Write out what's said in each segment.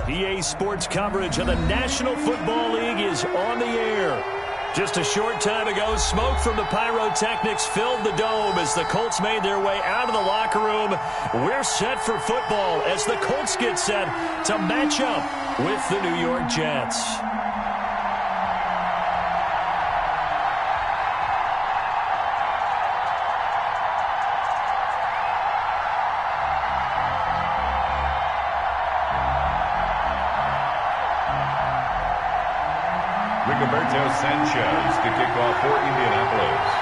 EA Sports coverage of the National Football League is on the air. Just a short time ago, smoke from the pyrotechnics filled the dome as the Colts made their way out of the locker room. We're set for football as the Colts get set to match up with the New York Jets. Sanchez to kick off for Indianapolis.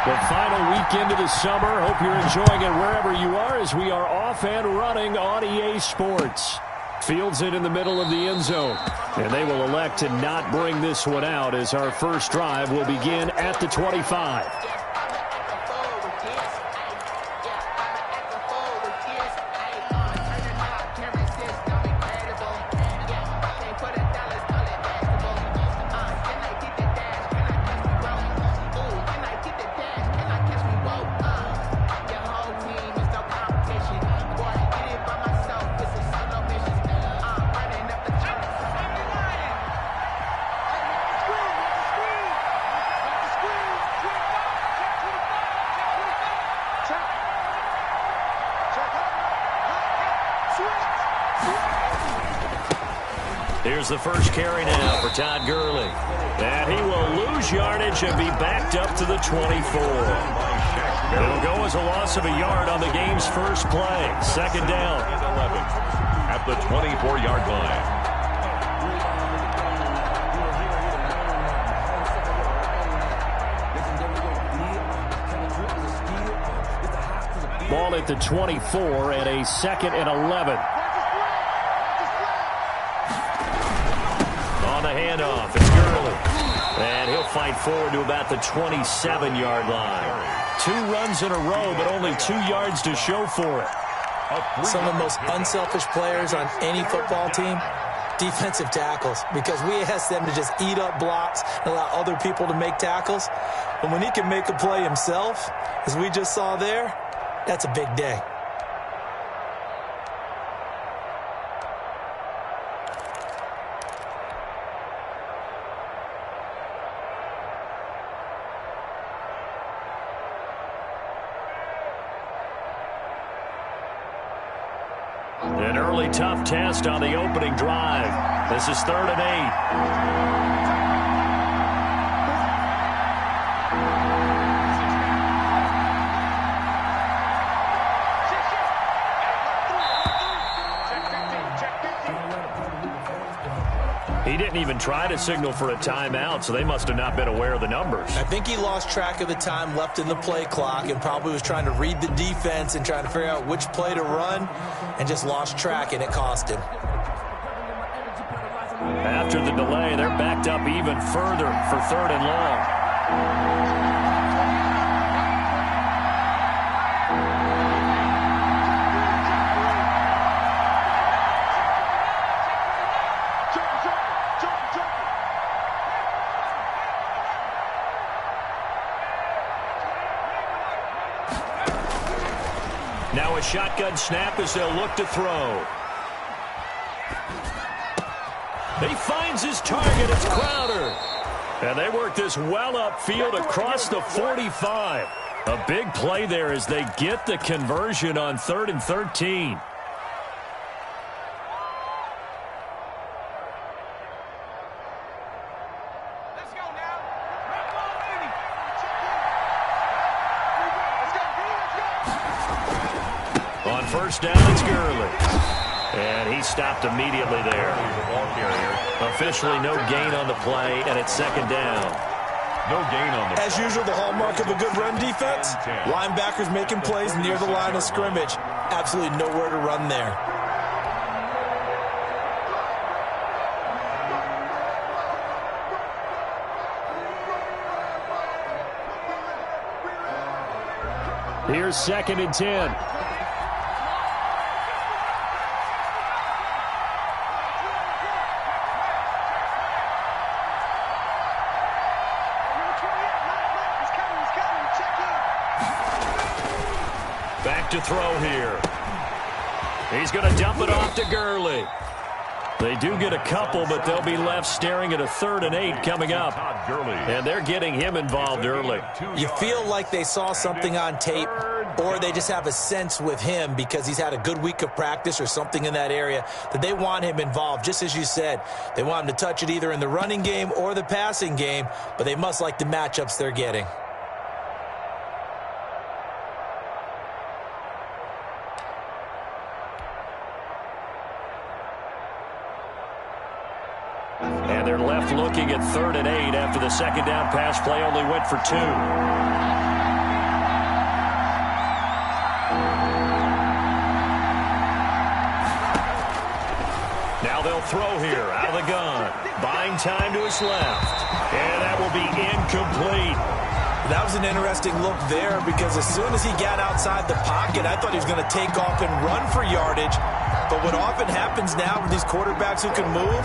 The final weekend of the summer. Hope you're enjoying it wherever you are as we are off and running on EA Sports. Fields it in the middle of the end zone. And they will elect to not bring this one out as our first drive will begin at the 25. Here's the first carry now for Todd Gurley. And he will lose yardage and be backed up to the 24. It'll go as a loss of a yard on the game's first play. Second down. 11 at the 24-yard line. Ball at the 24 and a 2nd and 11. On the handoff, it's Gurley. And he'll fight forward to about the 27-yard line. 2 runs in a row, but only 2 yards to show for it. Some of the most unselfish players on any football team, defensive tackles, because we ask them to just eat up blocks and allow other people to make tackles. And when he can make a play himself, as we just saw there, that's a big day. An early tough test on the opening drive. This is 3rd and 8. He didn't even try to signal for a timeout, so they must have not been aware of the numbers. I think he lost track of the time left in the play clock and probably was trying to read the defense and trying to figure out which play to run and just lost track, and it cost him. After the delay, they're backed up even further for 3rd and long. Now a shotgun snap as they'll look to throw. He finds his target. It's Crowder. And they work this well upfield across the 45. A big play there as they get the conversion on 3rd and 13. On first down, it's Gurley. And he stopped immediately there. Officially no gain on the play, and it's 2nd down. No gain on the As usual, the hallmark of a good run defense, linebackers making plays near the line of scrimmage. Absolutely nowhere to run there. Here's 2nd and 10. to throw here. He's going to dump it off to Gurley. They do get a couple, but they'll be left staring at a 3rd and 8 coming up. And they're getting him involved early. You feel like they saw something on tape, or they just have a sense with him because he's had a good week of practice or something in that area that they want him involved. Just as you said, they want him to touch it either in the running game or the passing game, but they must like the matchups they're getting. And they're left looking at 3rd and 8 after the second down pass play only went for 2. Now they'll throw here out of the gun. Buying time to his left. And that will be incomplete. That was an interesting look there because as soon as he got outside the pocket, I thought he was going to take off and run for yardage. But what often happens now with these quarterbacks who can move,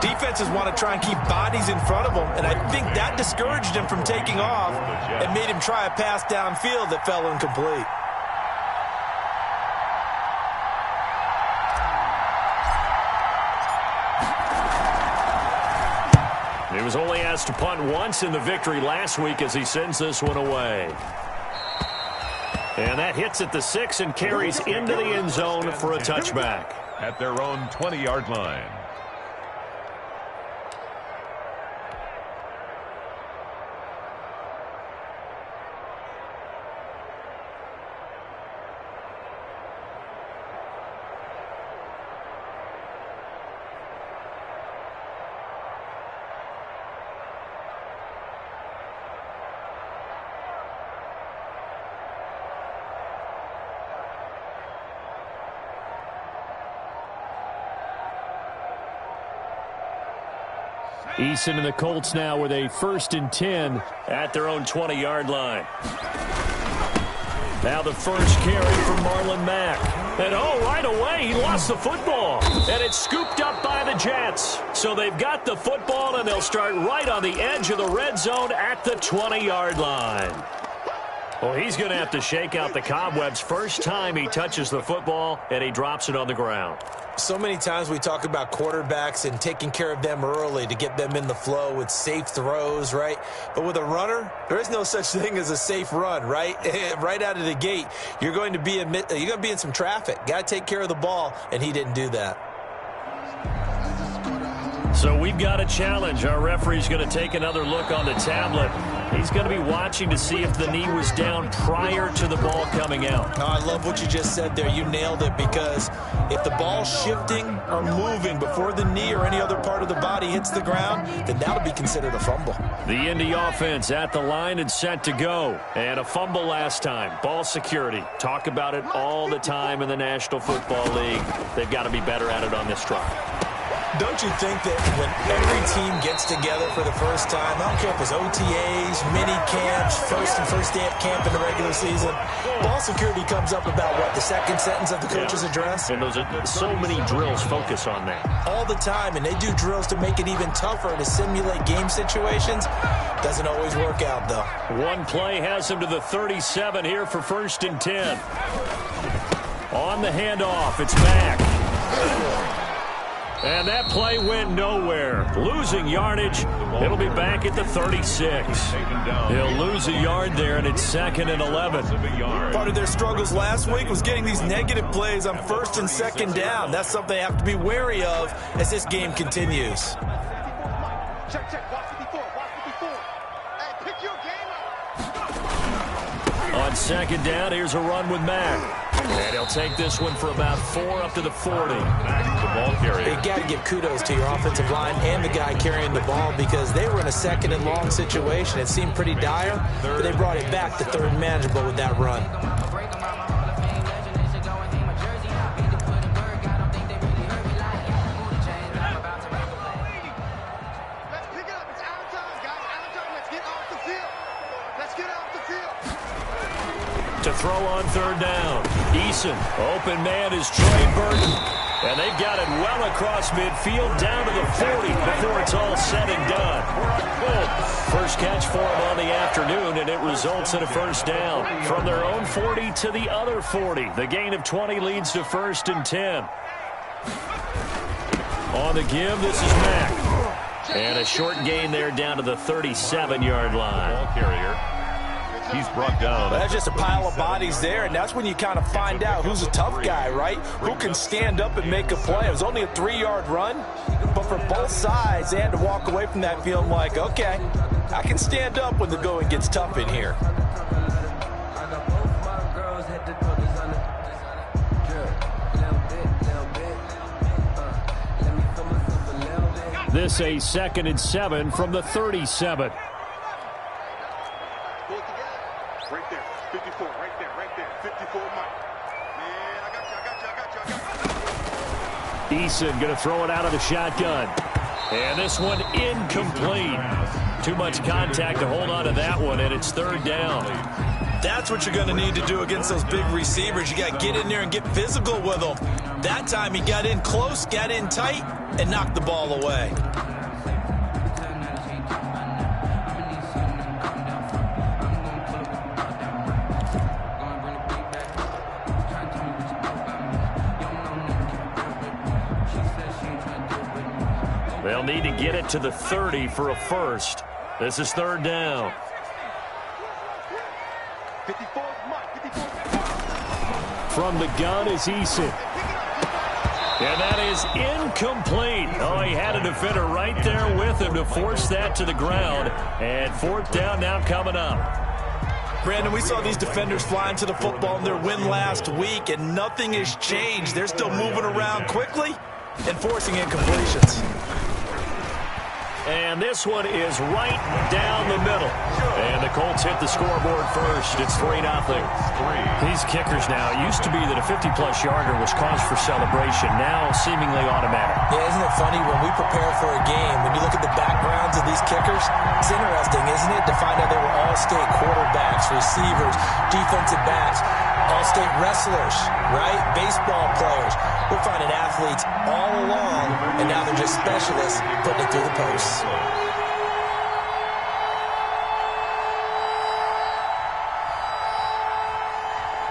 defenses want to try and keep bodies in front of them, and I think that discouraged him from taking off and made him try a pass downfield that fell incomplete. He was only asked to punt once in the victory last week as he sends this one away. And that hits at the 6 and carries into the end zone for a touchback. At their own 20-yard line. Eason and the Colts now with a 1st and 10 at their own 20-yard line. Now the first carry from Marlon Mack. And right away he lost the football. And it's scooped up by the Jets. So they've got the football and they'll start right on the edge of the red zone at the 20-yard line. Well, he's going to have to shake out the cobwebs first time he touches the football and he drops it on the ground. So many times we talk about quarterbacks and taking care of them early to get them in the flow with safe throws, right? But with a runner, there is no such thing as a safe run, right? Right out of the gate, you're going to be in some traffic. Got to take care of the ball, and he didn't do that. So we've got a challenge. Our referee's going to take another look on the tablet. He's going to be watching to see if the knee was down prior to the ball coming out. No, I love what you just said there. You nailed it, because if the ball's shifting or moving before the knee or any other part of the body hits the ground, then that'll be considered a fumble. The Indy offense at the line and set to go. And a fumble last time. Ball security. Talk about it all the time in the National Football League. They've got to be better at it on this drive. Don't you think that when every team gets together for the first time, I don't care if it's OTAs, mini camps, first day of camp in the regular season, ball security comes up about, what, the second sentence of the coach's address? And those are so many drills focus on that. All the time, and they do drills to make it even tougher to simulate game situations. Doesn't always work out, though. One play has him to the 37 here for 1st and 10. On the handoff, it's Mack. And that play went nowhere. Losing yardage. It'll be back at the 36. He'll lose a yard there, and it's 2nd and 11. Part of their struggles last week was getting these negative plays on 1st and 2nd down. That's something they have to be wary of as this game continues. On 2nd down, here's a run with Mack. And he'll take this one for about 4 up to the 40. Mack, the ball carrier. You got to give kudos to your offensive line and the guy carrying the ball, because they were in a 2nd and long situation. It seemed pretty dire, but they brought it back to 3rd and manageable with that run. To throw on 3rd down. Eason, open man is Trey Burton. And they've got it well across midfield, down to the 40 before it's all said and done. First catch for them on the afternoon, and it results in a first down. From their own 40 to the other 40. The gain of 20 leads to 1st and 10. On the give, this is Mack. And a short gain there down to the 37-yard line. Ball carrier. He's brought down. That's just a pile of bodies there, and that's when you kind of find out who's a tough guy, right? Who can stand up and make a play. It was only a 3-yard run, but for both sides, they had to walk away from that feeling like, okay, I can stand up when the going gets tough in here. This a 2nd and 7 from the 37. Right there, 54, right there, 54, Mike. Man, I got you. Eason going to throw it out of the shotgun. And this one incomplete. Too much contact to hold on to that one, and it's 3rd down. That's what you're going to need to do against those big receivers. You got to get in there and get physical with them. That time he got in close, got in tight, and knocked the ball away. They'll need to get it to the 30 for a first. This is 3rd down. 54, Mike, 54. From the gun is Eason. And that is incomplete. Oh, he had a defender right there with him to force that to the ground. And 4th down now coming up. Brandon, we saw these defenders flying to the football in their win last week, and nothing has changed. They're still moving around quickly and forcing incompletions. And this one is right down the middle. And the Colts hit the scoreboard first. It's 3-0. These kickers now, it used to be that a 50-plus yarder was cause for celebration. Now seemingly automatic. Yeah, isn't it funny when we prepare for a game, when you look at the backgrounds of these kickers, it's interesting, isn't it, to find out they were all-state quarterbacks, receivers, defensive backs, all-state wrestlers, right? Baseball players. We're finding athletes all along, and now they're just specialists putting it through the posts.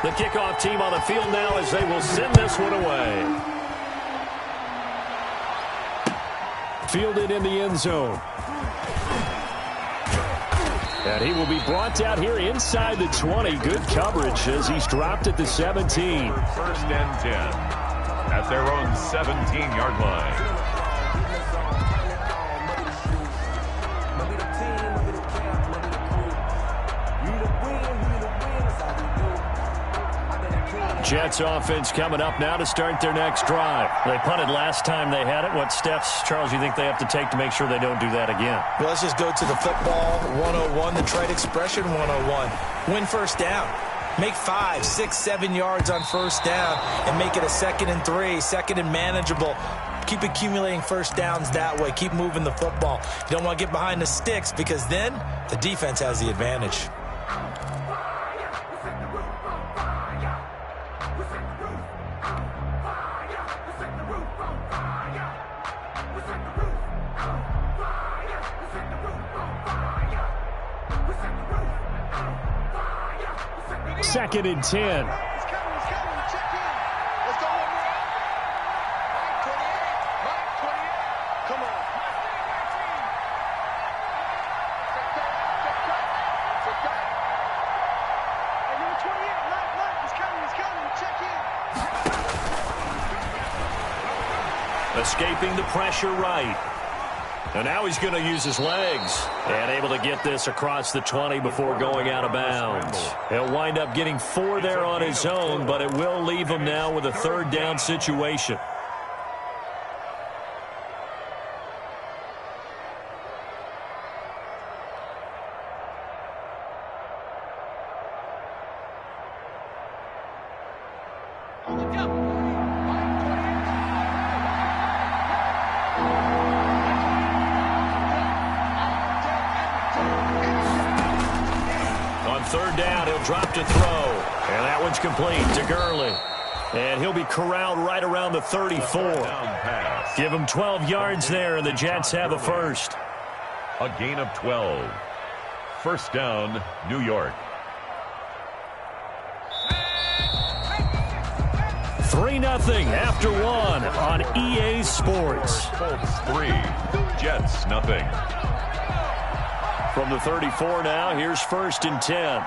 The kickoff team on the field now as they will send this one away. Fielded in the end zone. And he will be brought down here inside the 20. Good coverage as he's dropped at the 17. 1st and 10 at their own 17-yard line. Jets offense coming up now to start their next drive. They punted last time they had it. What steps, Charles, you think they have to take to make sure they don't do that again? Well, let's just go to the football 101, the trade expression 101. Win first down. Make 5, 6, 7 yards on first down and make it a 2nd and 3, 2nd and manageable. Keep accumulating first downs that way. Keep moving the football. You don't want to get behind the sticks because then the defense has the advantage. Second and 10. Escaping the pressure right. And now he's going to use his legs. And able to get this across the 20 before going out of bounds. He'll wind up getting 4 there on his own, but it will leave him now with a 3rd down situation. Drop to throw. And that one's complete to Gurley. And he'll be corralled right around the 34. Give him 12 yards there, and the Jets have a first. A gain of 12. First down, New York. 3-0 after one on EA Sports. Colts 3, Jets nothing. From the 34 now, here's 1st and 10.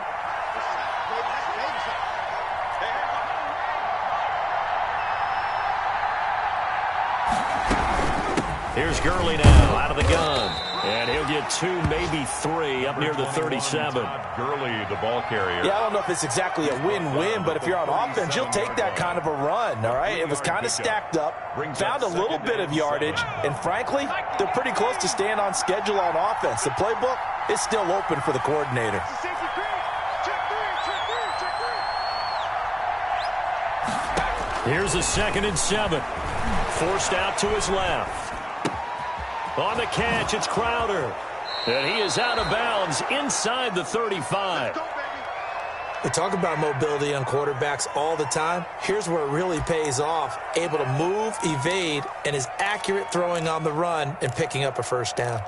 Here's Gurley now out of the gun. And he'll get 2, maybe 3 up near the 37. Gurley, the ball carrier. Yeah, I don't know if it's exactly a win-win, but if you're on offense, you'll take that kind of a run, all right? It was kind of stacked up, found a little bit of yardage, and frankly, they're pretty close to staying on schedule on offense. The playbook is still open for the coordinator. Here's a 2nd and 7. Forced out to his left. On the catch, it's Crowder. And he is out of bounds inside the 35. We talk about mobility on quarterbacks all the time. Here's where it really pays off. Able to move, evade, and is accurate throwing on the run and picking up a first down.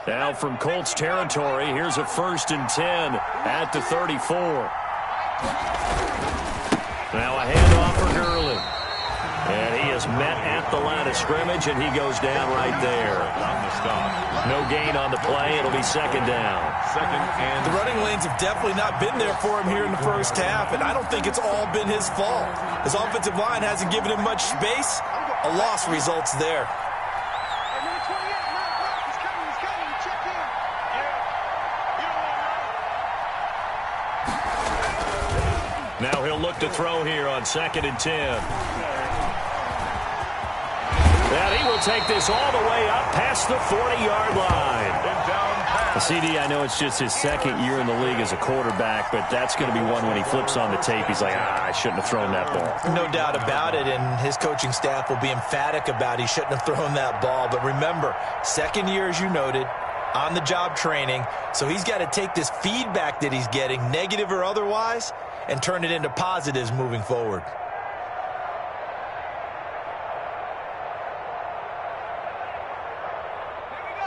Now from Colts territory, here's a 1st and 10 at the 34. Now a handoff for Gurley. And he is met at the line of scrimmage, and he goes down right there. No gain on the play. It'll be 2nd down. The running lanes have definitely not been there for him here in the first half, and I don't think it's all been his fault. His offensive line hasn't given him much space. A loss results there. Now he'll look to throw here on 2nd and 10. And he will take this all the way up past the 40-yard line. CD, I know it's just his 2nd year in the league as a quarterback, but that's going to be one when he flips on the tape. He's like, I shouldn't have thrown that ball. No doubt about it, and his coaching staff will be emphatic about he shouldn't have thrown that ball. But remember, 2nd year, as you noted, on-the-job training, so he's got to take this feedback that he's getting, negative or otherwise, and turn it into positives moving forward.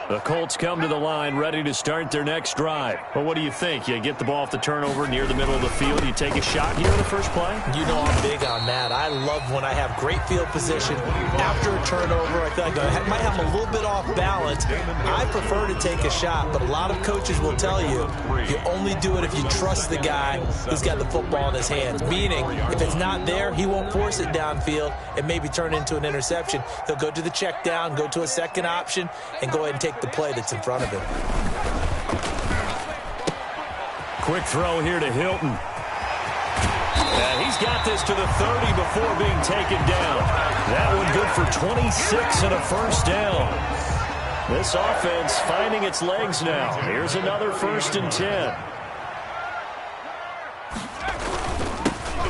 The Colts come to the line ready to start their next drive. But what do you think? You get the ball off the turnover near the middle of the field. You take a shot here in the first play? You know I'm big on that. I love when I have great field position. After a turnover, I feel like I might have a little bit off balance. I prefer to take a shot, but a lot of coaches will tell you only do it if you trust the guy who's got the football in his hands. Meaning, if it's not there, he won't force it downfield and maybe turn into an interception. He'll go to the check down, go to a second option, and go ahead and take the play that's in front of him. Quick throw here to Hilton. And he's got this to the 30 before being taken down. That one good for 26 and a first down. This offense finding its legs now. Here's another 1st and 10.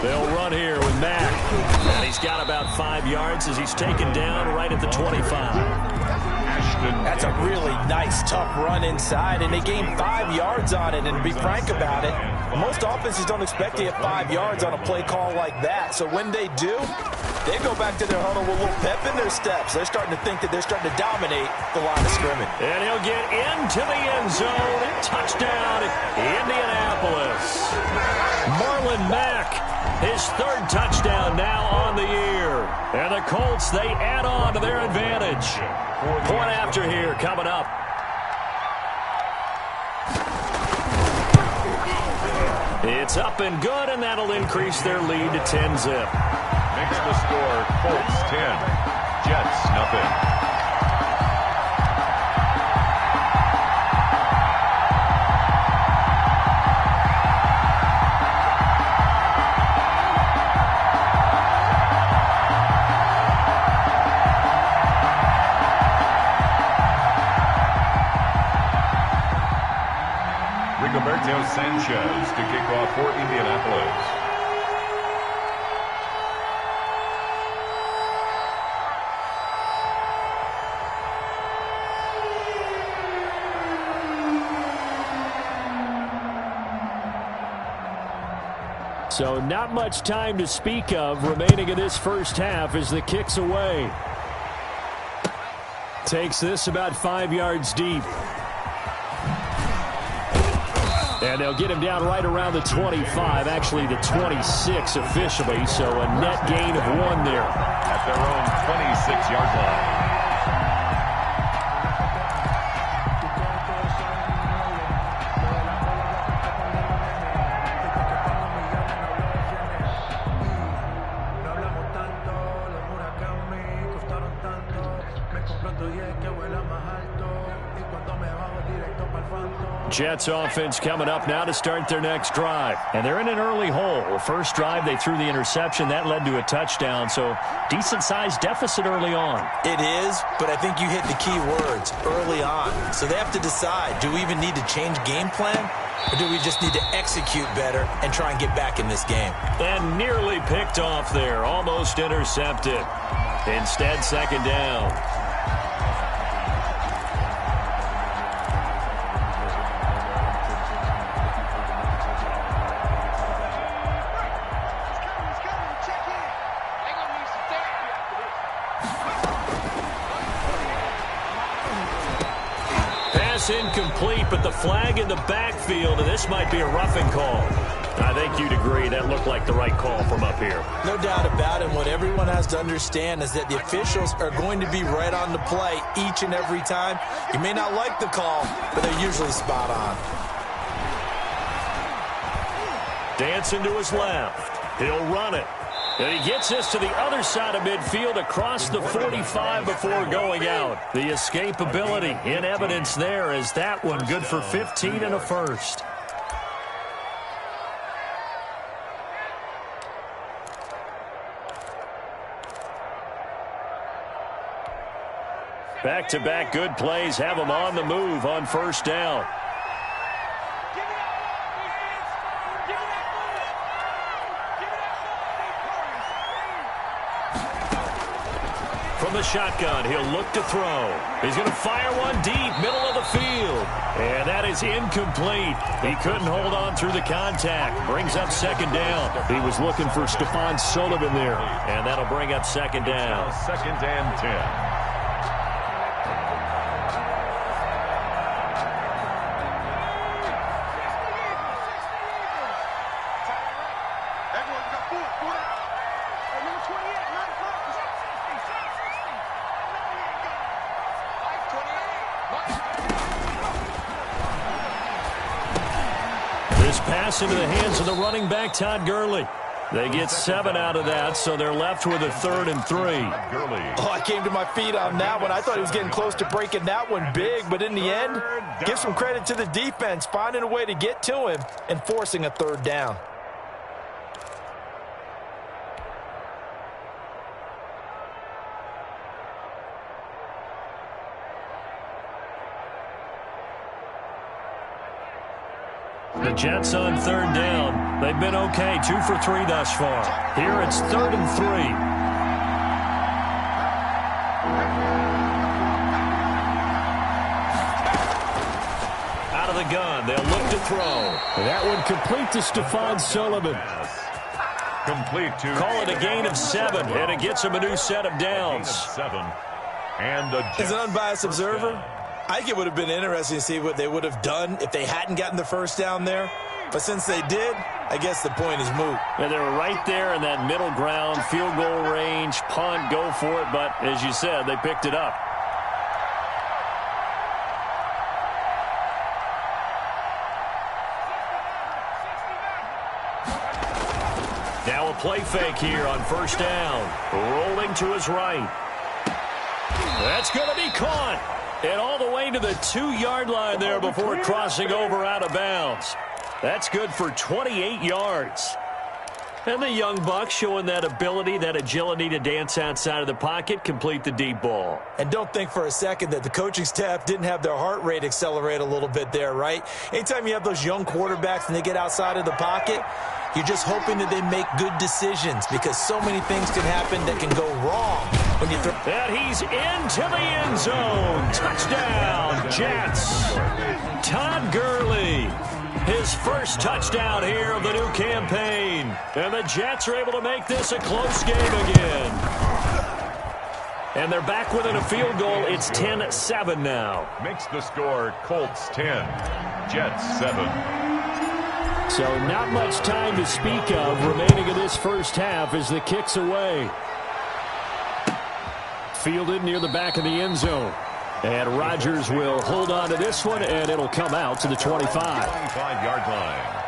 They'll run here with Mack. And he's got about 5 yards as he's taken down right at the 25. That's a really nice, tough run inside, and they gained 5 yards on it. And to be frank about it, most offenses don't expect to get 5 yards on a play call like that. So when they do, they go back to their huddle with a little pep in their steps. They're starting to think that they're starting to dominate the line of scrimmage. And he'll get into the end zone. Touchdown, Indianapolis. Marlon Mack, his 3rd touchdown now on the year. And the Colts, they add on to their advantage. Point after here coming up. It's up and good, and that'll increase their lead to 10-zip. Makes the score Colts 10, Jets nothing. Sanchez to kick off for Indianapolis. So not much time to speak of remaining in this first half as the kick's away. Takes this about 5 yards deep. And they'll get him down right around the 25, actually the 26 officially, so a net gain of 1 there. At their own 26-yard line. Jets offense coming up now to start their next drive. And they're in an early hole. First drive, they threw the interception. That led to a touchdown, so decent-sized deficit early on. It is, but I think you hit the key words, early on. So they have to decide, do we even need to change game plan, or do we just need to execute better and try and get back in this game? And nearly picked off there, almost intercepted. Instead, second down. Incomplete, but the flag in the backfield, and this might be a roughing call. I think you'd agree that looked like the right call from up here. No doubt about it. What everyone has to understand is that the officials are going to be right on the play each and every time. You may not like the call, but they're usually spot on. Dancing to his left. He'll run it. And he gets this to the other side of midfield across the 45 before going out. The escapability in evidence there as that one good for 15 and a first. Back-to-back good plays have them on the move on first down. From the shotgun, he'll look to throw. He's going to fire one deep, middle of the field. And that is incomplete. He couldn't hold on through the contact. Brings up second down. He was looking for Stephon Sullivan there. And that'll bring up second down. Second and 10. Pass into the hands of the running back, Todd Gurley. They get 7 out of that, so they're left with a 3rd and 3. Oh, I came to my feet on that one. I thought he was getting close to breaking that one big, but in the end, give some credit to the defense, finding a way to get to him and forcing a 3rd down. The Jets on 3rd down. They've been okay, 2 for 3 thus far. Here it's 3rd and 3. Out of the gun, they'll look to throw. That one complete to Stephon Sullivan. Complete to. Call it a gain of 7, and it gets him a new set of downs. 7. And the Jets. As an unbiased observer, I think it would have been interesting to see what they would have done if they hadn't gotten the first down there. But since they did, I guess the point is moot. And they were right there in that middle ground, field goal range, punt, go for it. But as you said, they picked it up. Now a play fake here on first down. Rolling to his right. That's going to be caught. And all the way to the 2-yard line there before crossing over out of bounds. That's good for 28 yards. And the young buck showing that ability, that agility to dance outside of the pocket, complete the deep ball. And don't think for a second that the coaching staff didn't have their heart rate accelerate a little bit there, right? Anytime you have those young quarterbacks and they get outside of the pocket, you're just hoping that they make good decisions because so many things can happen that can go wrong when you throw. And he's into the end zone. Touchdown, Jets. Todd Gurley. His first touchdown here of the new campaign. And the Jets are able to make this a close game again. And they're back within a field goal. It's 10-7 now. Makes the score Colts 10, Jets 7. So not much time to speak of remaining in this first half as the kick's away. Fielded near the back of the end zone. And Rodgers will hold on to this one, and it'll come out to the 25. 25-yard line.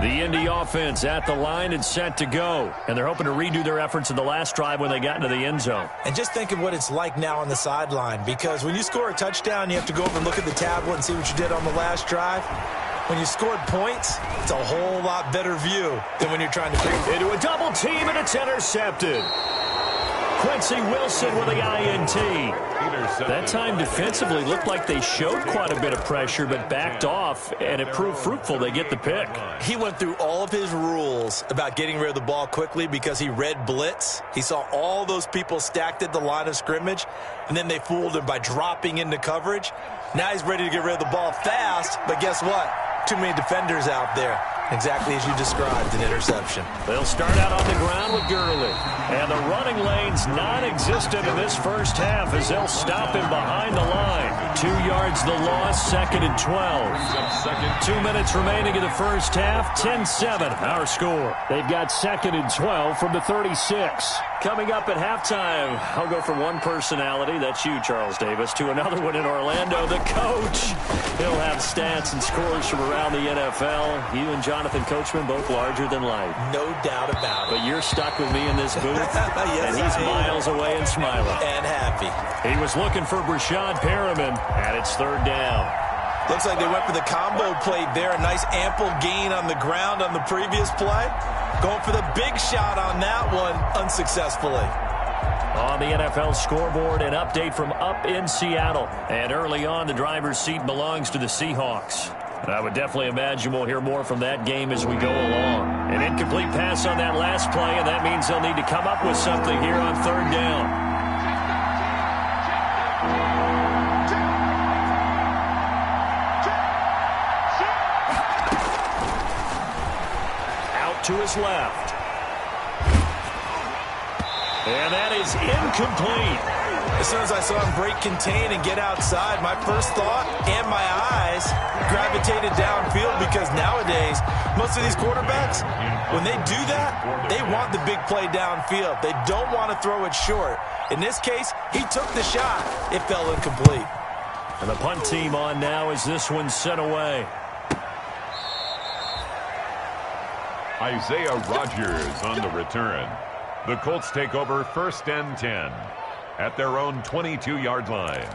The Indy offense at the line and set to go. And they're hoping to redo their efforts in the last drive when they got into the end zone. And just think of what it's like now on the sideline, because when you score a touchdown, you have to go over and look at the tablet and see what you did on the last drive. When you scored points, it's a whole lot better view than when you're trying to figure into a double team, and it's intercepted. Quincy Wilson with the INT. That time defensively looked like they showed quite a bit of pressure but backed off, and it proved fruitful. They get the pick. He went through all of his rules about getting rid of the ball quickly because he read blitz. He saw all those people stacked at the line of scrimmage, and then they fooled him by dropping into coverage. Now he's ready to get rid of the ball fast, but guess what? Too many defenders out there. Exactly as you described, an interception. They'll start out on the ground with Gurley. And the running lane's non-existent in this first half as they'll stop him behind the line. 2 yards the loss, 2nd and 12. 2 minutes remaining in the first half, 10-7 our score. They've got 2nd and 12 from the 36. Coming up at halftime, I'll go from one personality, that's you, Charles Davis, to another one in Orlando, the coach. He'll have stats and scores from around the NFL. You and Jonathan Coachman both larger than life. No doubt about it. But you're stuck with me in this booth, yes, and he's miles away and smiling. And happy. He was looking for Brashad Perriman, and it's 3rd down. Looks like they went for the combo play there. A nice ample gain on the ground on the previous play. Going for the big shot on that one unsuccessfully. On the NFL scoreboard, an update from up in Seattle. And early on, the driver's seat belongs to the Seahawks. And I would definitely imagine we'll hear more from that game as we go along. An incomplete pass on that last play, and that means they'll need to come up with something here on 3rd down. To his left. And that is incomplete. As soon as I saw him break contain and get outside, my first thought and my eyes gravitated downfield, because nowadays, most of these quarterbacks, when they do that, they want the big play downfield. They don't want to throw it short. In this case, he took the shot. It fell incomplete. And the punt team on now as this one's sent away. Isaiah Rodgers on the return. The Colts take over 1st and 10 at their own 22-yard line.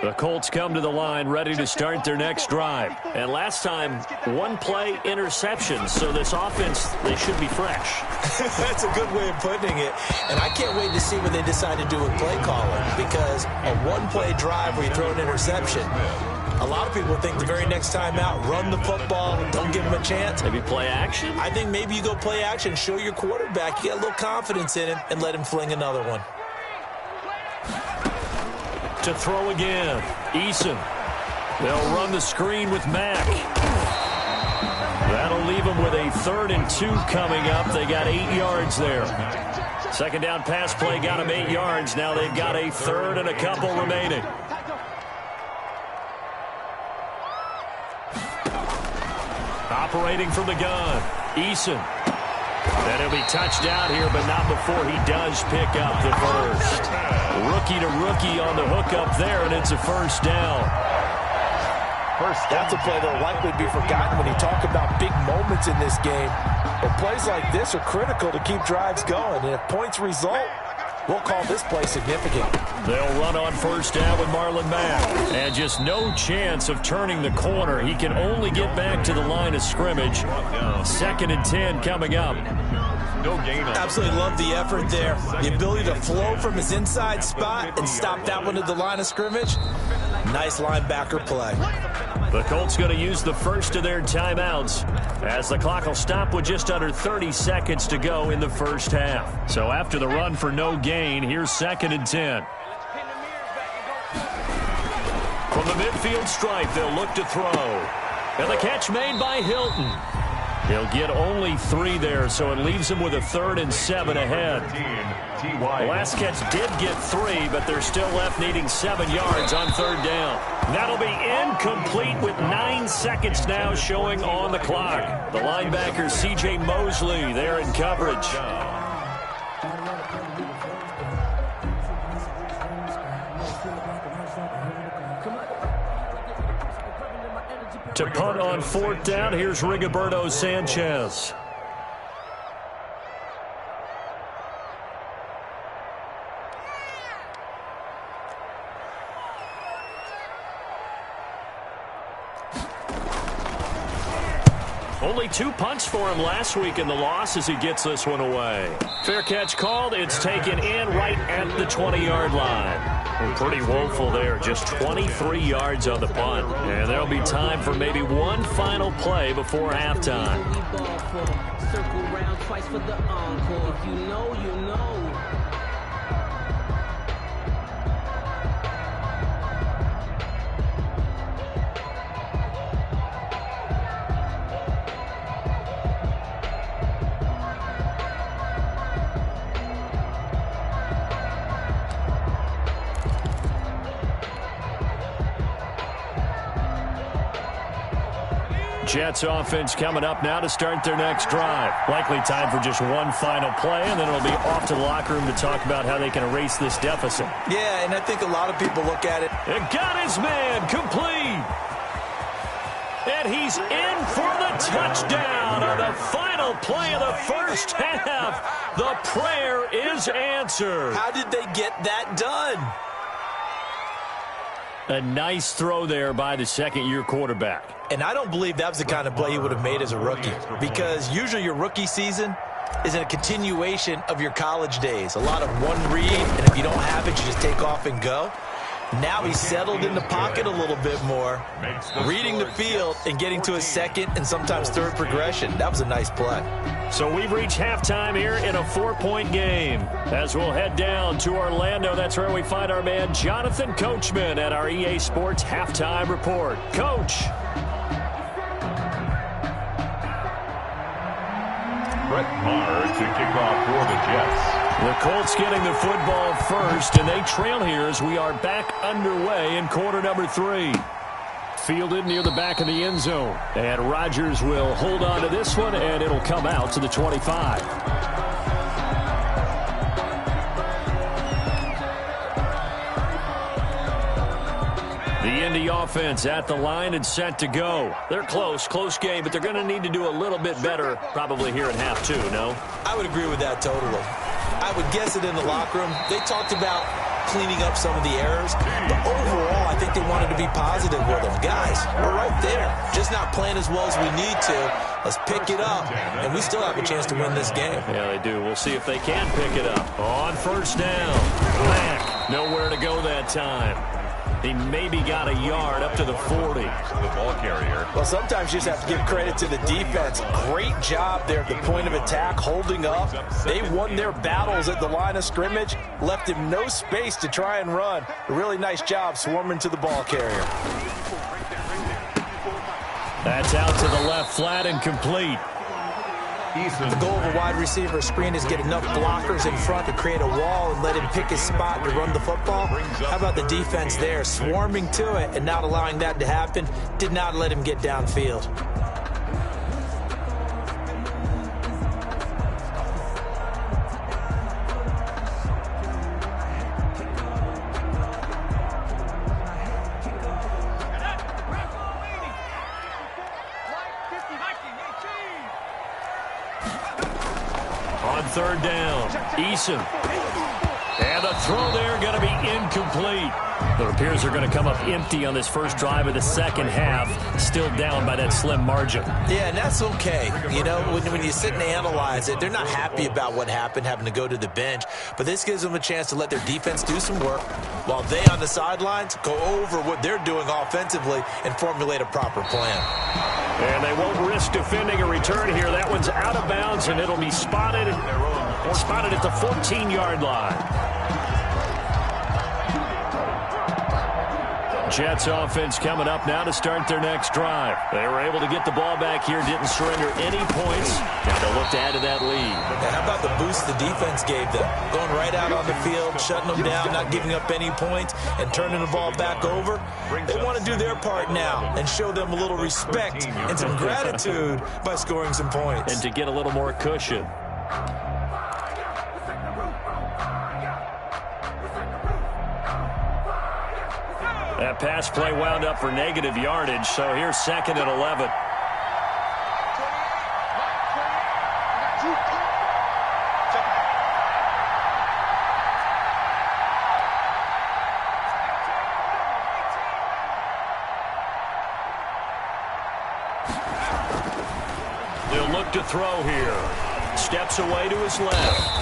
The Colts come to the line ready to start their next drive. And last time, 1-play interception. So this offense, they should be fresh. That's a good way of putting it. And I can't wait to see what they decide to do with play calling, because a 1-play drive where you throw an interception, a lot of people think the very next time out, run the football, don't give them a chance. Maybe play action? I think maybe you go play action, show your quarterback, you get a little confidence in him, and let him fling another one. To throw again, Eason. They'll run the screen with Mack. That'll leave them with a 3rd and 2 coming up. They got 8 yards there. 2nd down pass play got them 8 yards. Now they've got a 3rd and a couple remaining. Operating from the gun, Eason. And he'll be touched out here, but not before he does pick up the first. Rookie to rookie on the hook up there, and it's a 1st down. That's a play that'll likely be forgotten when you talk about big moments in this game. But plays like this are critical to keep drives going. And if points result, We'll call this play significant. They'll run on first down with Marlon Mack. And just no chance of turning the corner. He can only get back to the line of scrimmage. 2nd and 10 coming up. No gain on. Absolutely love the effort there. The ability to flow from his inside spot and stop that one at the line of scrimmage. Nice linebacker play. The Colts going to use the first of their timeouts as the clock will stop with just under 30 seconds to go in the first half. So after the run for no gain, here's 2nd and 10. From the midfield stripe, they'll look to throw. And the catch made by Hilton. He'll get only 3 there, so it leaves him with a 3rd and 7 ahead. The last catch did get 3, but they're still left needing 7 yards on 3rd down. That'll be incomplete with 9 seconds now showing on the clock. The linebacker C.J. Mosley there in coverage. To punt on 4th down, here's Rigoberto Sanchez. Only 2 punts for him last week in the loss as he gets this one away. Fair catch called. It's taken in right at the 20-yard line. Pretty woeful there. Just 23 yards on the punt. And there'll be time for maybe one final play before halftime. Circle round twice for the encore. If you know, you know. Jets offense coming up now to start their next drive. Likely time for just one final play, and then it'll be off to the locker room to talk about how they can erase this deficit. Yeah, and I think a lot of people look at it. And got his man complete. And he's in for the touchdown on the final play of the first half. The prayer is answered. How did they get that done? A nice throw there by the second-year quarterback. And I don't believe that was the kind of play he would have made as a rookie, because usually your rookie season is a continuation of your college days. A lot of one read, and if you don't have it, you just take off and go. Now he's settled in the pocket a little bit more, reading the field and getting to a second and sometimes third progression. That was a nice play. So we've reached halftime here in a 4-point game. As we'll head down to Orlando, that's where we find our man Jonathan Coachman at our EA Sports Halftime Report. Coach. Brett Maher to kick off for the Jets. The Colts getting the football first, and they trail here as we are back underway in quarter number 3. Fielded near the back of the end zone. And Rodgers will hold on to this one, and it'll come out to the 25. The Indy offense at the line and set to go. They're close game, but they're going to need to do a little bit better probably here in half 2, no? I would agree with that totally. I would guess it in the locker room. They talked about cleaning up some of the errors, but overall, I think they wanted to be positive with them. Guys, we're right there. Just not playing as well as we need to. Let's pick it up, and we still have a chance to win this game. Yeah, they do. We'll see if they can pick it up. On first down, Mack, nowhere to go that time. He maybe got a yard up to the 40. The ball carrier. Well, sometimes you just have to give credit to the defense. Great job there at the point of attack, holding up. They won their battles at the line of scrimmage, left him no space to try and run. A really nice job swarming to the ball carrier. That's out to the left, flat and complete. The goal of a wide receiver screen is get enough blockers in front to create a wall and let him pick his spot to run the football. How about the defense there, swarming to it and not allowing that to happen? Did not let him get downfield. Third down, Eason. And the throw there going to be incomplete. It appears they're going to come up empty on this first drive of the second half, still down by that slim margin. Yeah, and that's okay. You know, when you sit and analyze it, they're not happy about what happened, having to go to the bench. But this gives them a chance to let their defense do some work while they on the sidelines go over what they're doing offensively and formulate a proper plan. And they won't risk defending a return here. That one's out of bounds, and it'll be spotted at the 14-yard line. Jets offense coming up now to start their next drive. They were able to get the ball back here, didn't surrender any points, and they'll look to add to that lead. Now, how about the boost the defense gave them? Going right out on the field, shutting them down, not giving up any points, and turning the ball back over. They want to do their part now and show them a little respect and some gratitude by scoring some points. And to get a little more cushion. That pass play wound up for negative yardage, so here's second and 11. They'll look to throw here. Steps away to his left.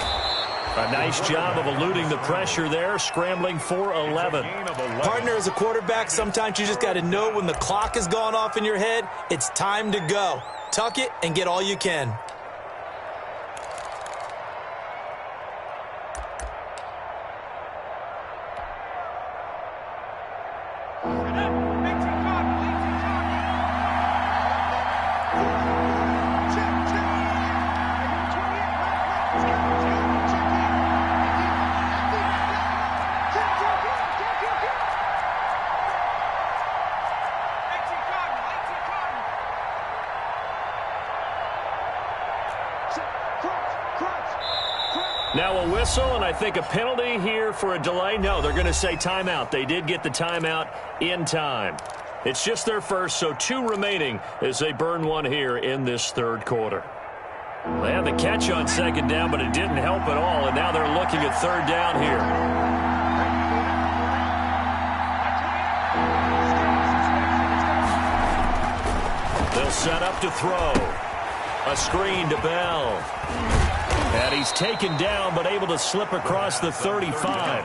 A nice job of eluding the pressure there, scrambling for 11. Partner, as a quarterback, sometimes you just got to know when the clock has gone off in your head, it's time to go. Tuck it and get all you can. Now a whistle, and I think a penalty here for a delay. No, they're going to say timeout. They did get the timeout in time. It's just their first, so 2 remaining as they burn one here in this third quarter. They had the catch on second down, but it didn't help at all, and now they're looking at third down here. They'll set up to throw. A screen to Bell. And he's taken down, but able to slip across the 35.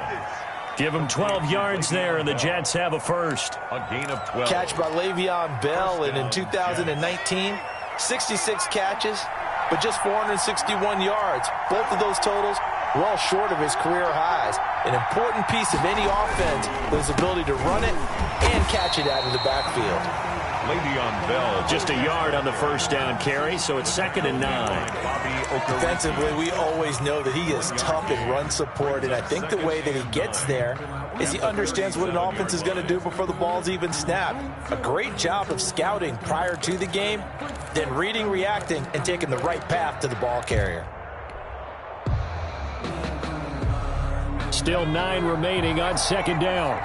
Give him 12 yards there, and the Jets have a first. A gain of 12. Catch by Le'Veon Bell, and in 2019, 66 catches, but just 461 yards. Both of those totals well short of his career highs. An important piece of any offense is the ability to run it and catch it out of the backfield. Le'Veon Bell. Just a yard on the first down carry, so it's 2nd and 9. Defensively, we always know that he is tough in run support, and I think the way that he gets there is he understands what an offense is going to do before the ball's even snapped. A great job of scouting prior to the game, then reading, reacting, and taking the right path to the ball carrier. Still 9 remaining on second down.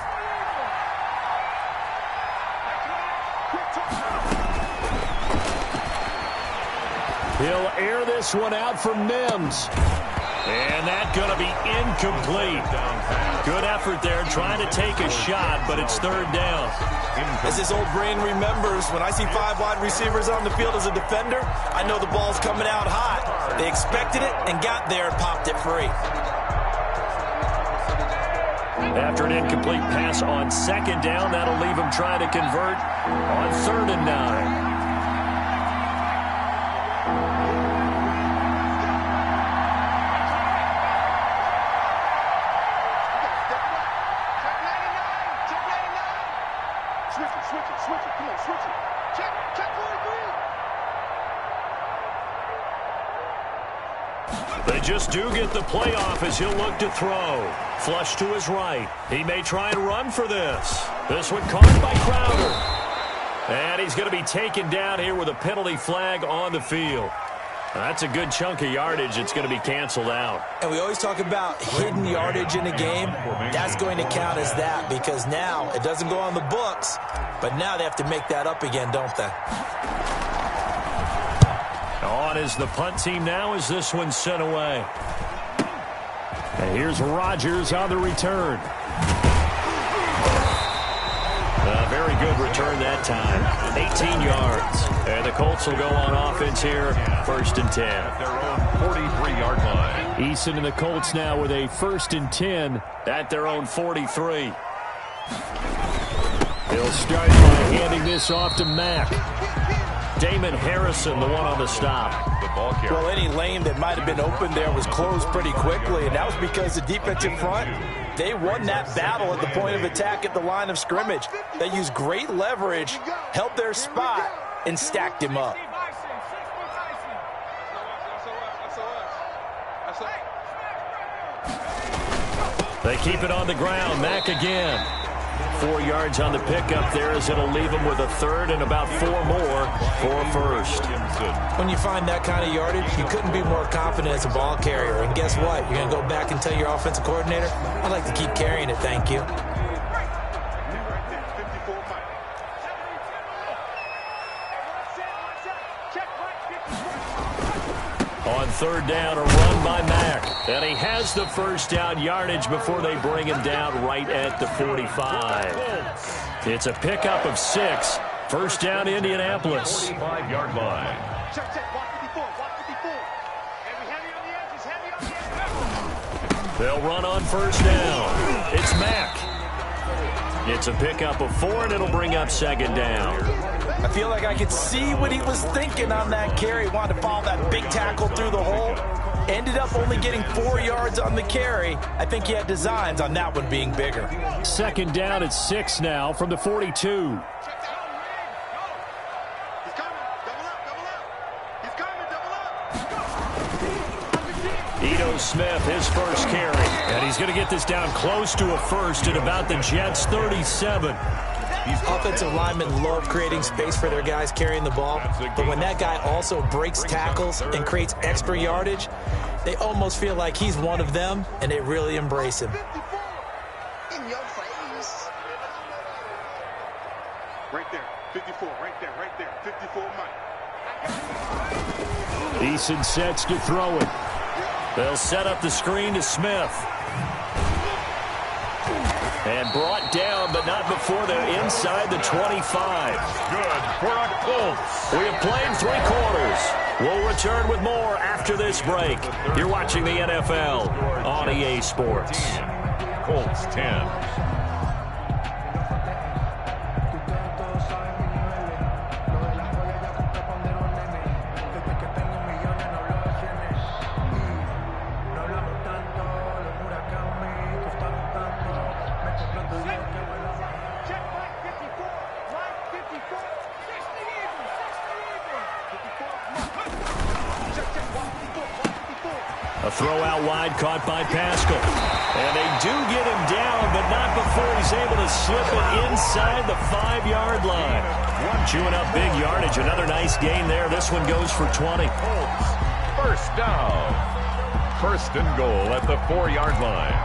He'll air this one out for Mims. And that's going to be incomplete. Good effort there, trying to take a shot, but it's third down. As this old brain remembers, when I see 5 wide receivers on the field as a defender, I know the ball's coming out hot. They expected it and got there and popped it free. After an incomplete pass on second down, that'll leave him trying to convert on 3rd and 9. They just do get the playoff as he'll look to throw. Flush to his right. He may try and run for this. This one caught by Crowder. And he's going to be taken down here with a penalty flag on the field. That's a good chunk of yardage. It's going to be canceled out. And we always talk about hidden yardage in a game. That's going to count as that because now it doesn't go on the books, but now they have to make that up again, don't they? On is the punt team now as this one's sent away. And here's Rodgers on the return. A very good return that time. 18 yards. And the Colts will go on offense here, 1st and 10. At their own 43-yard line. Eason and the Colts now with a 1st and 10 at their own 43. He'll start by handing this off to Mack. Damon Harrison, the one on the stop. The ball carrier. Well, any lane that might have been open there was closed pretty quickly, and that was because the defensive front, they won that battle at the point of attack at the line of scrimmage. They used great leverage, held their spot, and stacked him up. They keep it on the ground. Mack again. 4 yards on the pickup there as it'll leave them with a 3rd and about 4 more for 1st. When you find that kind of yardage, you couldn't be more confident as a ball carrier. And guess what? You're going to go back and tell your offensive coordinator, I'd like to keep carrying it, thank you. On 3rd down, a run by Mack. And he has the 1st down yardage before they bring him down right at the 45. It's a pickup of 6. 1st down, Indianapolis. 45-yard line. They'll run on 1st down. It's Mack. It's a pickup of 4, and it'll bring up 2nd down. I feel like I could see what he was thinking on that carry. Wanted to follow that big tackle through the hole. Ended up only getting 4 yards on the carry. I think he had designs on that one being bigger. 2nd down at 6 now from the 42. Ito Smith, his 1st carry. And he's going to get this down close to a 1st at about the Jets' 37. These offensive linemen love creating space for their guys carrying the ball, but when that guy also breaks tackles and creates extra yardage, they almost feel like he's one of them, and they really embrace him. In your face. Right there, 54, right there, 54 Mike. Eason sets to throw it. They'll set up the screen to Smith. And brought down, but not before they're inside the 25. Good for a Colts. We have played 3 quarters. We'll return with more after this break. You're watching the NFL on EA Sports. Colts 10. A throw out wide caught by Pascal. And they do get him down, but not before he's able to slip it inside the 5-yard line. Chewing up big yardage. Another nice gain there. This one goes for 20. Colts, 1st down. 1st and goal at the 4-yard line.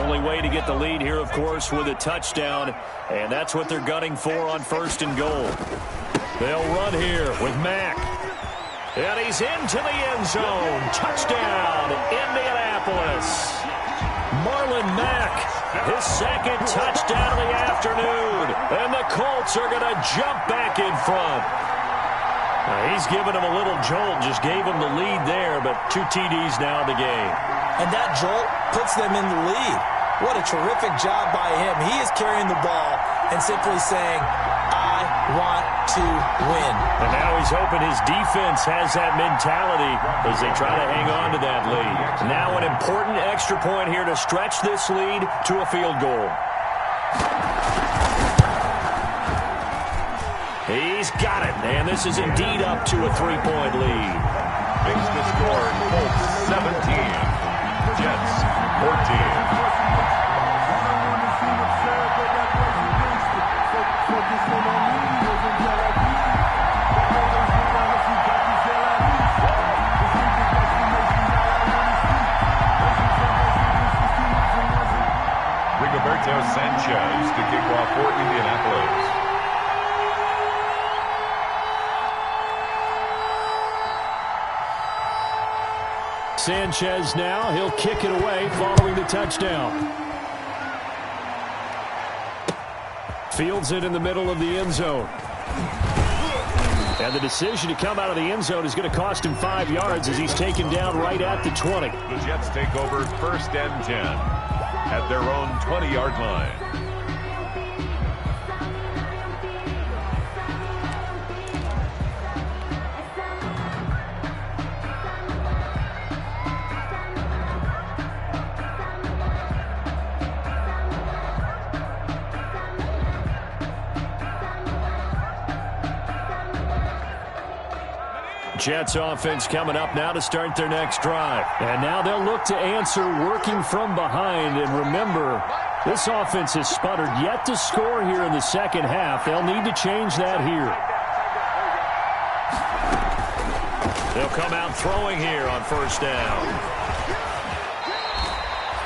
Only way to get the lead here, of course, with a touchdown. And that's what they're gunning for on 1st and goal. They'll run here with Mack. And he's into the end zone. Touchdown, Indianapolis. Marlon Mack, his 2nd touchdown of the afternoon. And the Colts are going to jump back in front. Now, he's given him a little jolt, just gave him the lead there, but 2 TDs now in the game. And that jolt puts them in the lead. What a terrific job by him. He is carrying the ball and simply saying, I want to win. And now he's hoping his defense has that mentality as they try to hang on to that lead. Now an important extra point here to stretch this lead to a field goal. He's got it, and this is indeed up to a 3-point lead. Makes the score Colts 17, Jets 14. Rigoberto Sanchez to kick off for Indianapolis. Sanchez now. He'll kick it away following the touchdown. Fields it in the middle of the end zone. And the decision to come out of the end zone is going to cost him 5 yards as he's taken down right at the 20. The Jets take over 1st and 10 at their own 20-yard line. Jets offense coming up now to start their next drive. And now they'll look to answer working from behind. And remember, this offense has sputtered yet to score here in the second half. They'll need to change that here. They'll come out throwing here on 1st down.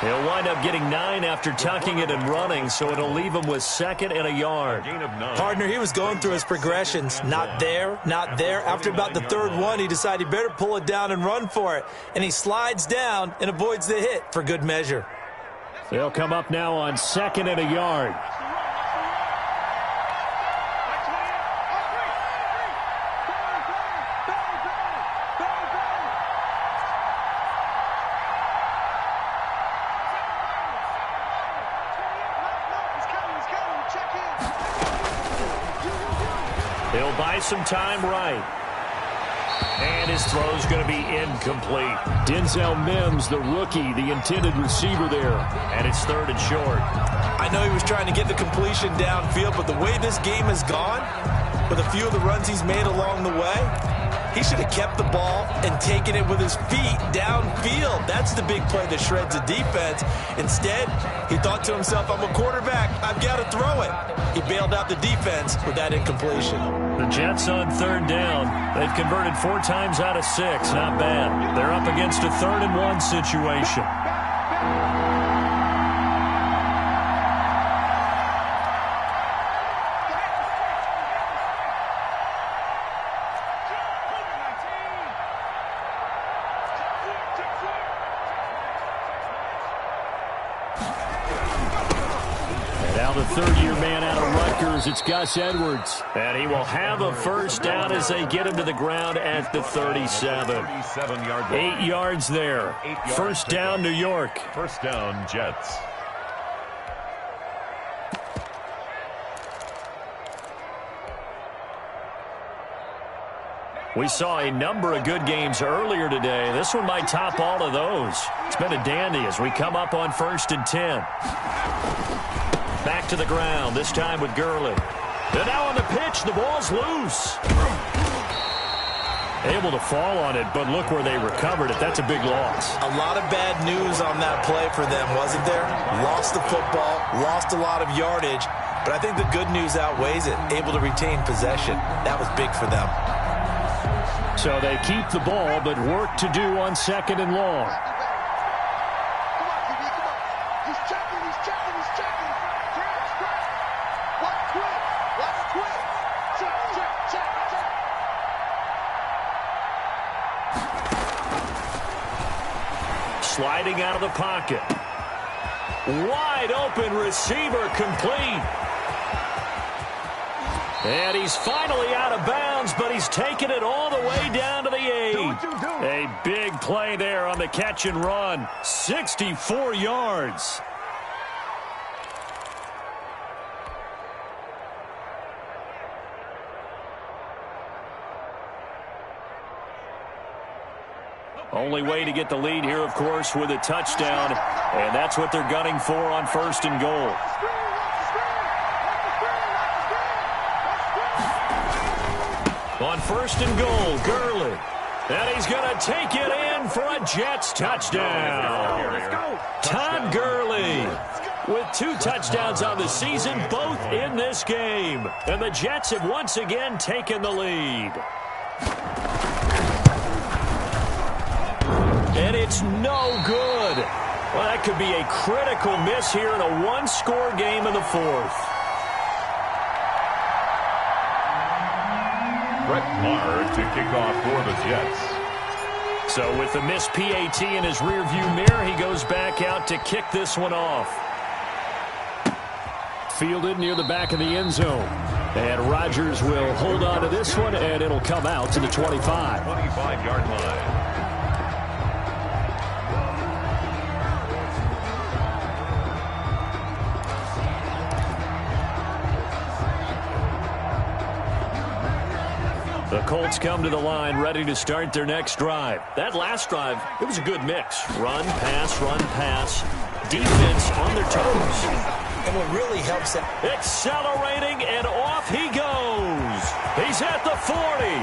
He'll wind up getting 9 after tucking it and running, so it'll leave him with 2nd and a yard. Partner, he was going through his progressions. Not there, not there. After about the 3rd one, he decided he better pull it down and run for it. And he slides down and avoids the hit for good measure. They'll come up now on 2nd and a yard. He'll buy some time right. And his throw's going to be incomplete. Denzel Mims, the rookie, the intended receiver there. And it's 3rd and short. I know he was trying to get the completion downfield, but the way this game has gone, with a few of the runs he's made along the way, he should have kept the ball and taken it with his feet downfield. That's the big play that shreds the defense. Instead, he thought to himself, I'm a quarterback, I've got to throw it. He bailed out the defense with that incompletion. The Jets on 3rd down. They've converted 4 times out of 6. Not bad. They're up against a 3rd and 1 situation. The 3rd-year man out of Rutgers, it's Gus Edwards. And he will have a 1st down as they get him to the ground at the 37. 8 yards there. 1st down, New York. 1st down, Jets. We saw a number of good games earlier today. This one might top all of those. It's been a dandy as we come up on 1st and 10. Back to the ground, this time with Gurley. And now on the pitch, the ball's loose. Able to fall on it, but look where they recovered it. That's a big loss. A lot of bad news on that play for them, wasn't there? Lost the football, lost a lot of yardage, but I think the good news outweighs it. Able to retain possession. That was big for them. So they keep the ball, but work to do on 2nd and long. Sliding out of the pocket. Wide open receiver complete. And he's finally out of bounds, but he's taken it all the way down to the 8. A big play there on the catch and run. 64 yards. Only way to get the lead here, of course, with a touchdown. And that's what they're gunning for on 1st and goal. On 1st and goal, Gurley. And he's going to take it in for a Jets touchdown. Todd Gurley with 2 touchdowns on the season, both in this game. And the Jets have once again taken the lead. And it's no good. Well, that could be a critical miss here in a 1-score game in the 4th. Brett Maher to kick off for the Jets. So with the missed PAT in his rearview mirror, he goes back out to kick this one off. Fielded near the back of the end zone. And Rodgers will hold on to this one, and it'll come out to the 25. 25-yard line. The Colts come to the line ready to start their next drive. That last drive, it was a good mix. Run, pass, defense on their toes. And what really helps that. Accelerating, and off he goes. He's at the 40,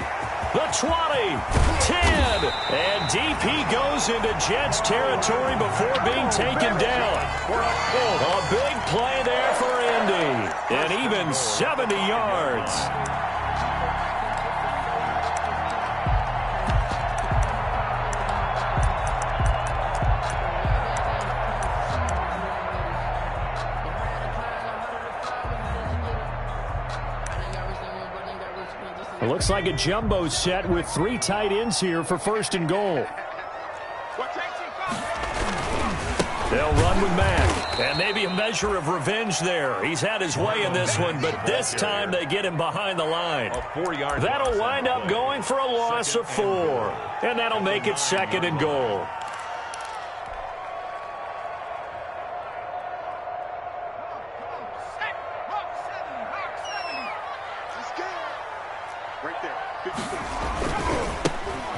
the 20, 10, and deep he goes into Jets territory before being taken down. A big play there for Indy, and even 70 yards. It looks like a jumbo set with 3 tight ends here for first and goal. They'll run with Mack, and maybe a measure of revenge there. He's had his way in this one, but this time they get him behind the line. That'll wind up going for a loss of 4, and that'll make it second and goal.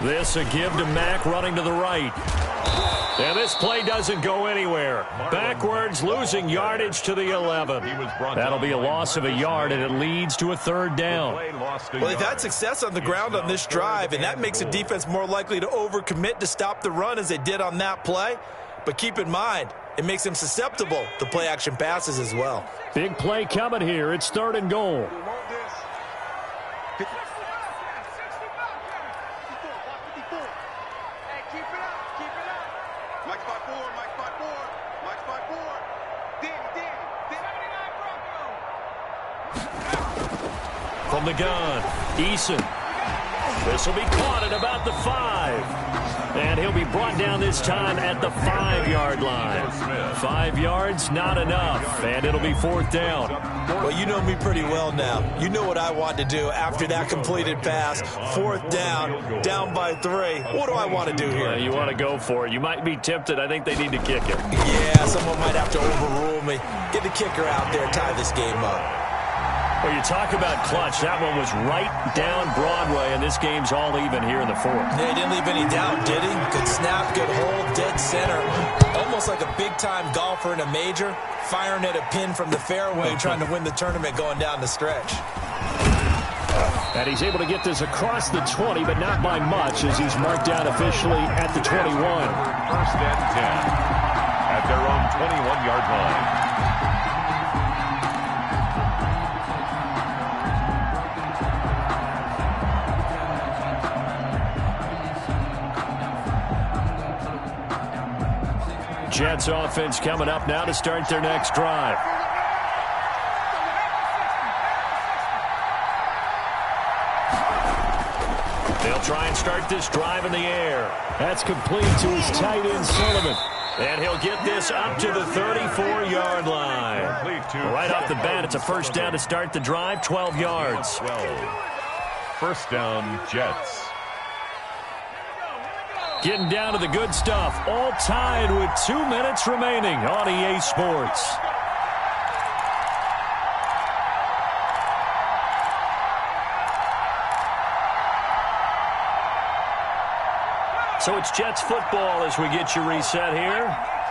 This a give to Mack running to the right. And this play doesn't go anywhere. Backwards, losing yardage to the 11. That'll be a loss of a yard, and it leads to a third down. Well, they've had success on the ground on this drive, and that makes a defense more likely to overcommit to stop the run as they did on that play. But keep in mind, it makes them susceptible to play-action passes as well. Big play coming here. It's third and goal. From the gun, Eason. This will be caught at about the 5. And he'll be brought down this time at the 5-yard line. 5 yards, not enough. And it'll be fourth down. Well, you know me pretty well now. You know what I want to do after that completed pass. Fourth down, down by 3. What do I want to do here? You want to go for it. You might be tempted. I think they need to kick it. Yeah, someone might have to overrule me. Get the kicker out there, tie this game up. Well, you talk about clutch. That one was right down Broadway, and this game's all even here in the fourth. Yeah, he didn't leave any doubt, did he? Good snap, good hold, dead center. Almost like a big-time golfer in a major, firing at a pin from the fairway, trying to win the tournament going down the stretch. And he's able to get this across the 20, but not by much, as he's marked out officially at the 21. First and 10 at their own 21-yard line. Jets offense coming up now to start their next drive. They'll try and start this drive in the air. That's complete to his tight end, Sullivan. And he'll get this up to the 34-yard line. Right off the bat, it's a first down to start the drive, 12 yards. 12. First down, Jets. Getting down to the good stuff. All tied with 2 minutes remaining on EA Sports. So it's Jets football as we get you reset here.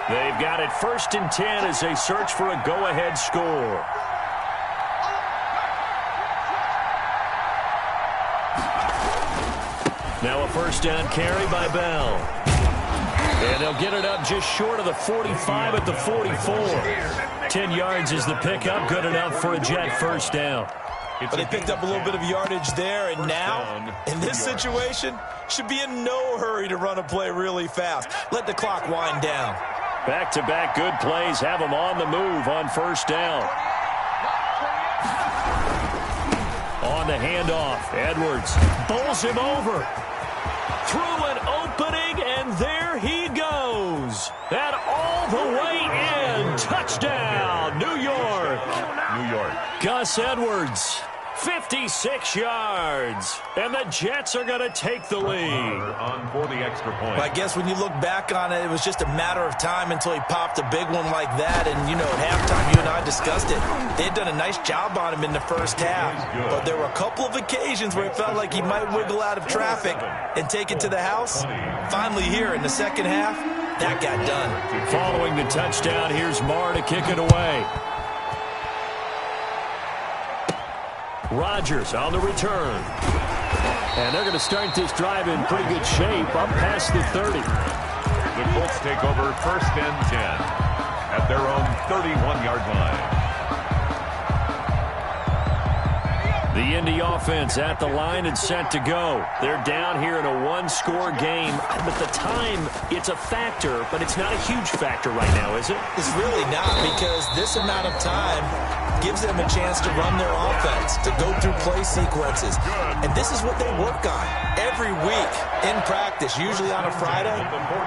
They've got it first and 10 as they search for a go-ahead score. Now a first down carry by Bell. And they'll get it up just short of the 45 at the 44. 10 yards is the pickup, good enough for a Jet first down. But they picked up a little bit of yardage there, and now, in this situation, should be in no hurry to run a play really fast. Let the clock wind down. Back-to-back good plays have them on the move on first down. On the handoff, Edwards bowls him over. Through an opening, it goes. And all the way in. Touchdown, New York. New York. Gus Edwards, 56 yards. And the Jets are going to take the lead. On for the extra point. Well, I guess when you look back on it, it was just a matter of time until he popped a big one like that. And, you know, at halftime, you and I discussed it. They had done a nice job on him in the first half. But there were a couple of occasions where it felt like he might wiggle out of traffic and take it to the house. Finally here in the second half, that got done. Following the touchdown, here's Marr to kick it away. Rodgers on the return. And they're going to start this drive in pretty good shape up past the 30. The Colts take over 1st and 10 at their own 31-yard line. The Indy offense at the line and set to go. They're down here in a one-score game. But the time, it's a factor, but it's not a huge factor right now, is it? It's really not, because this amount of time gives them a chance to run their offense, to go through play sequences. And this is what they work on every week in practice, usually on a Friday.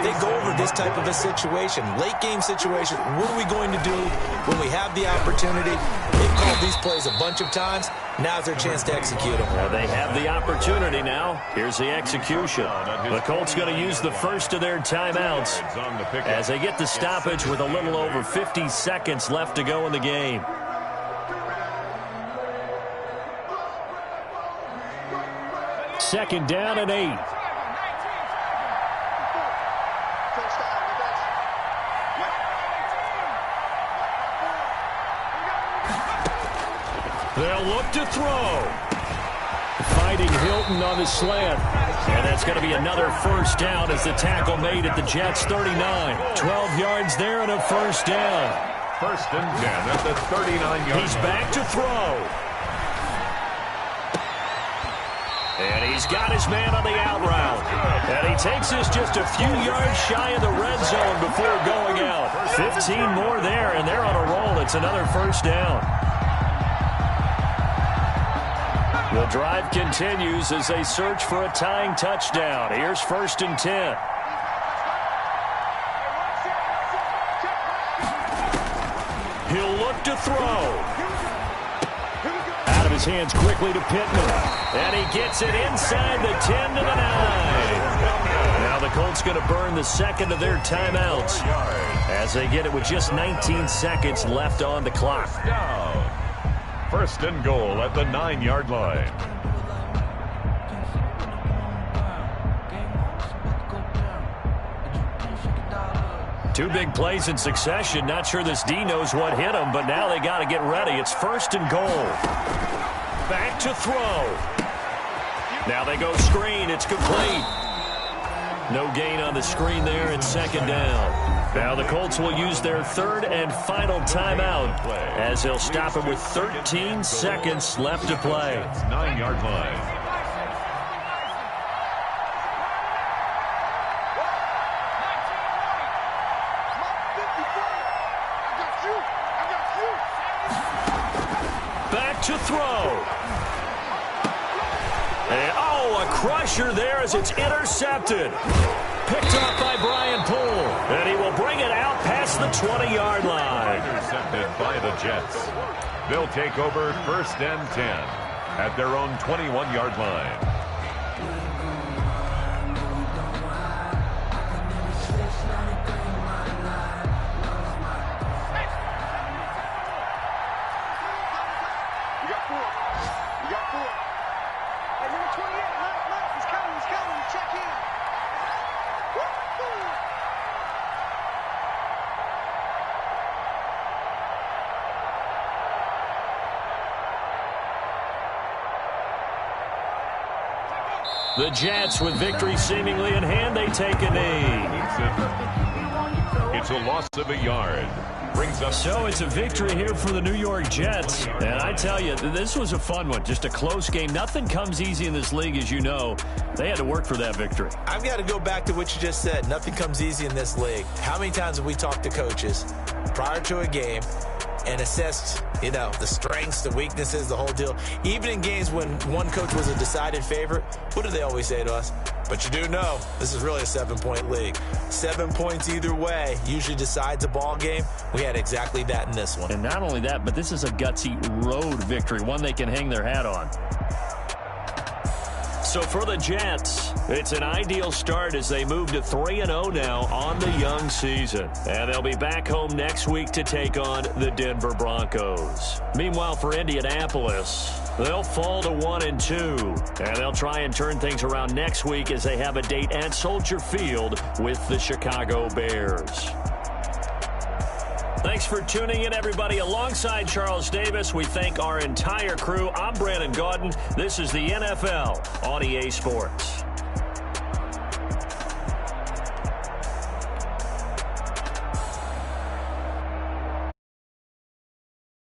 They go over this type of a situation, late game situation. What are we going to do when we have the opportunity? They've called these plays a bunch of times. Now's their chance to execute them. Well, they have the opportunity now. Here's the execution. The Colts going to use the first of their timeouts as they get the stoppage with a little over 50 seconds left to go in the game. Second down and 8. They'll look to throw. Fighting Hilton on the slant. And that's going to be another first down as the tackle made at the Jets' 39. 12 yards there and a first down. 1st and 10 at the 39-yard. He's back to throw. And he's got his man on the out route. And he takes this just a few yards shy of the red zone before going out. 15 more there, and they're on a roll. It's another first down. The drive continues as they search for a tying touchdown. Here's 1st and 10. He'll look to throw. Out of his hands quickly to Pittman. And he gets it inside the 10 to the 9. Now the Colts going to burn the second of their timeouts as they get it with just 19 seconds left on the clock. 1st and goal at the 9-yard line. Two big plays in succession. Not sure this D knows what hit him, but now they got to get ready. It's 1st and goal. Back to throw. Now they go screen. It's complete. No gain on the screen there. It's 2nd down. Now the Colts will use their 3rd and final timeout as they'll stop it with 13 seconds left to play. 9-yard line. Back to throw. And, a crusher there as it's intercepted. Picked up by Brian Poole. And he will bring it out past the 20-yard line. Intercepted by the Jets. They'll take over 1st and 10 at their own 21-yard line. The Jets, with victory seemingly in hand, they take a knee. It's a loss of a yard. Brings us. So it's a victory here for the New York Jets. And I tell you, this was a fun one. Just a close game. Nothing comes easy in this league, as you know. They had to work for that victory. I've got to go back to what you just said. Nothing comes easy in this league. How many times have we talked to coaches prior to a game, and assessed, the strengths, the weaknesses, the whole deal. Even in games when one coach was a decided favorite, what do they always say to us? But you do know this is really a 7-point league. 7 points either way usually decides a ball game. We had exactly that in this one. And not only that, but this is a gutsy road victory, one they can hang their hat on. So for the Jets, it's an ideal start as they move to 3-0 now on the young season. And they'll be back home next week to take on the Denver Broncos. Meanwhile, for Indianapolis, they'll fall to 1-2. And they'll try and turn things around next week as they have a date at Soldier Field with the Chicago Bears. Thanks for tuning in, everybody. Alongside Charles Davis, we thank our entire crew. I'm Brandon Gaudin. This is the NFL on EA Sports.